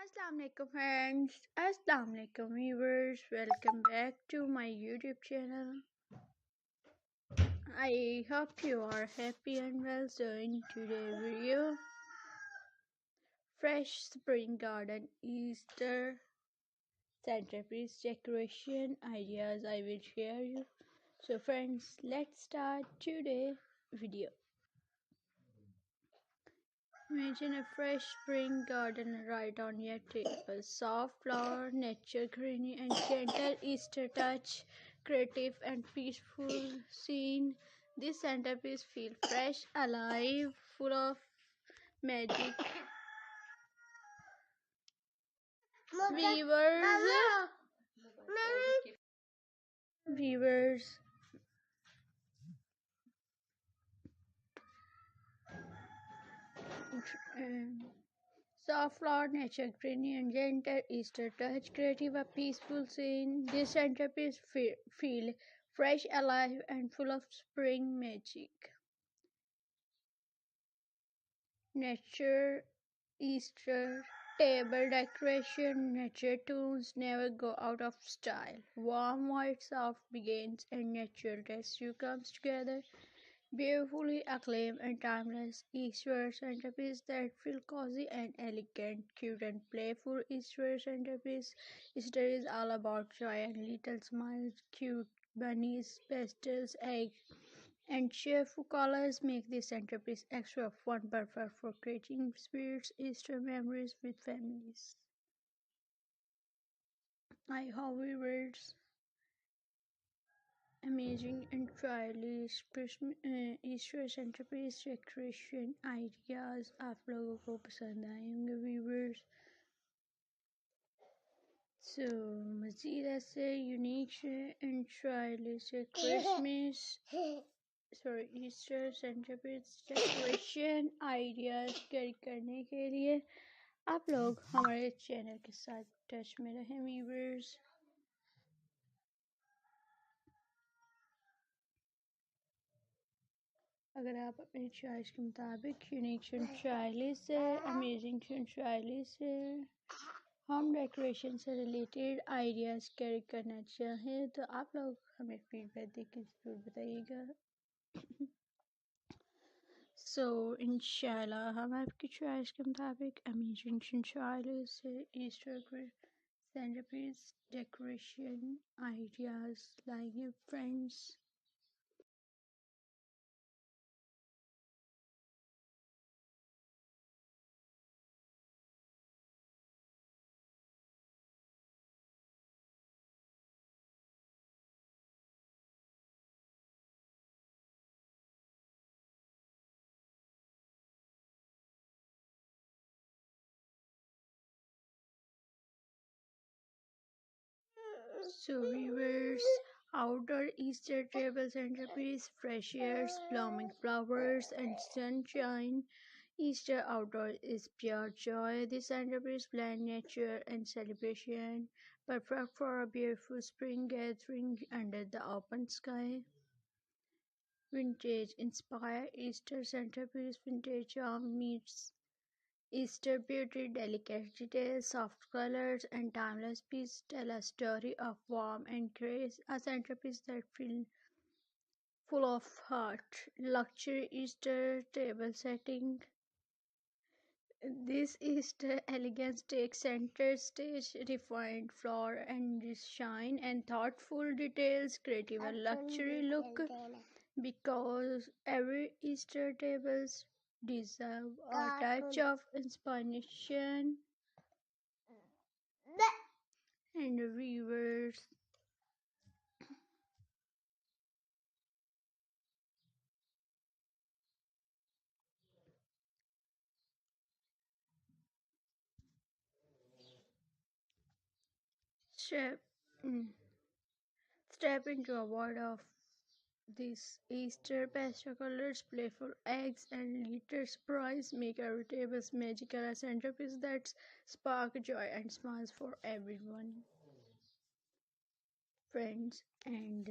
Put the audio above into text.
Assalamu alaikum friends, Assalamu alaikum viewers, welcome back to my YouTube channel. I hope you are happy and well. So in today's video, fresh spring garden Easter centerpiece decoration ideas I will share you. So friends, let's start today's video. Imagine a fresh spring garden right on your table. Soft flower, nature greenery, and gentle Easter touch. Creative and peaceful scene. This centerpiece feels fresh, alive, full of magic. Viewers, viewers. Soft flower, nature greenery, and gentle Easter touch. Creative, a peaceful scene. This centerpiece feel fresh, alive, and full of spring magic. Nature, Easter, table decoration, nature tunes never go out of style. Warm white soft begins and natural rescue comes together. Beautifully acclaimed and timeless Easter centerpiece that feel cozy and elegant, cute and playful Easter centerpiece. Easter is all about joy and little smiles, cute bunnies, pastels, eggs, and cheerful colors make this centerpiece extra fun, perfect for creating spirits Easter memories with families. I hope viewers amazing and stylish Christmas Easter centrepiece decoration ideas आप लोगों को पसंद आए होंगे viewers. So मज़ीद ऐसे unique and stylish Christmas Easter centrepiece decoration ideas carry करने के लिए आप लोग हमारे चैनल के साथ टच में रहें व्यूवर्स. अगर आप अपनी चॉइस के मुताबिक यूनिक स्टाइलिश से अमेजिंग स्टाइलिश से होम डेकोरेशन से रिलेटेड आइडियाज़ कैरी करना चाहें तो आप लोग हमें फीडबैक देकर ज़रूर बताइएगा. सो इंशाल्लाह हम आपकी चॉइस के मुताबिक अमेजिंग स्टाइलिश से ईस्टर सेंटरपीस डेकोरेशन आइडियाज़ लाएंगे friends. So viewers, outdoor Easter table centerpiece, fresh airs, blooming flowers, and sunshine. Easter outdoor is pure joy. This centerpiece blend nature and celebration, perfect for a beautiful spring gathering under the open sky. Vintage inspired Easter centerpiece, vintage charm meets Easter beauty, delicate details, soft colors, and timeless pieces tell a story of warmth and grace. A centerpiece that feels full of heart. Luxury Easter table setting. This Easter elegance takes center stage, refined flower and shine, and thoughtful details, creative and luxury look. Because every Easter tables deserve a touch of inspiration and viewers. Step, step into a world of these Easter pastel colors, playful eggs, and glitter surprise make every table magical, a centerpiece that spark joy and smiles for everyone. Friends, and